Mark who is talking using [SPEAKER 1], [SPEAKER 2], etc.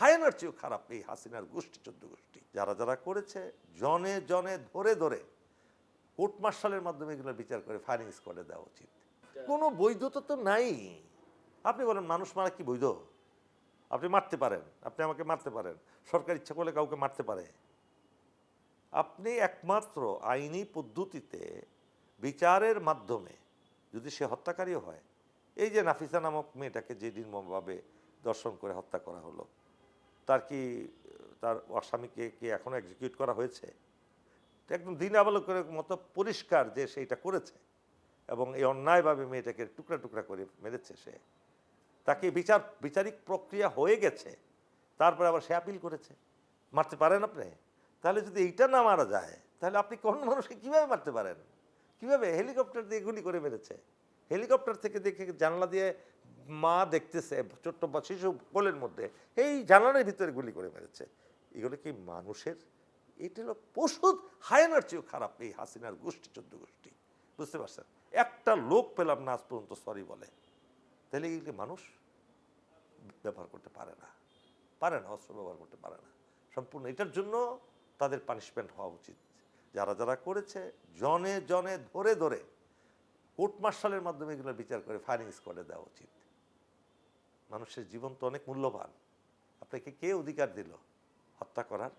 [SPEAKER 1] হায়নার চেয়েও খারাপ এই হাসিনার গোষ্ঠী, 14 গোষ্ঠী যারা যারা করেছে, জনে জনে ধরে ধরে কোর্ট মার্শালের মাধ্যমে এগুলো বিচার করে ফায়ারিং স্কোয়াডে দেওয়া উচিত। কোনো বৈধতা তো নাই। আপনি বলেন মানুষ মারা কি বৈধ? আপনি মারতে পারেন, আপনি আমাকে মারতে পারেন, সরকার ইচ্ছা করলে কাউকে মারতে পারে। আপনি একমাত্র আইনি পদ্ধতিতে বিচারের মাধ্যমে যদি সে হত্যাকারীও হয়, এই যে নাফিসা নামক মেয়েটাকে যে নির্মমভাবে দর্শন করে হত্যা করা হলো, তার আসামিকে কি এখনো এক্সিকিউট করা হয়েছে? একদম দিন আলোকের মতো পরিষ্কার যে সেইটা করেছে এবং এই অন্যায়ভাবে মেয়েটাকে টুকরা টুকরা করে মেরেছে সে। তাকে বিচারিক প্রক্রিয়া হয়ে গেছে, তারপরে আবার সে আপিল করেছে। মারতে পারেন আপনি? তাহলে যদি এইটা না মারা যায়, তাহলে আপনি কোন মানুষকে কীভাবে মারতে পারেন? কিভাবে? হেলিকপ্টার দিয়ে গুলি করে মেরেছে। হেলিকপ্টার থেকে দেখে জানলা দিয়ে মা দেখতেছে ছোট্ট শিশু কোলের মধ্যে, এই জানালার ভিতরে গুলি করে মেরেছে। এগুলো কি মানুষের? এটা হলো পশু, হায়নার চেয়েও খারাপ এই হাসিনার গোষ্ঠী, 14 গোষ্ঠী। বুঝতে পারছেন? একটা লোক পেলাম না আজ পর্যন্ত সরি বলে। তাহলে এগুলি মানুষ ব্যবহার করতে পারে না, অস্ত্র ব্যবহার করতে পারে না সম্পূর্ণ। এটার জন্য তাদের পানিশমেন্ট হওয়া উচিত। যারা যারা করেছে, জনে জনে ধরে ধরে কোর্ট মার্শালের মাধ্যমে এগুলো বিচার করে ফায়ারিং স্কোয়াডে দেওয়া উচিত। মানুষের জীবন তো অনেক মূল্যবান। আপনাকে কে অধিকার দিল হত্যা করার?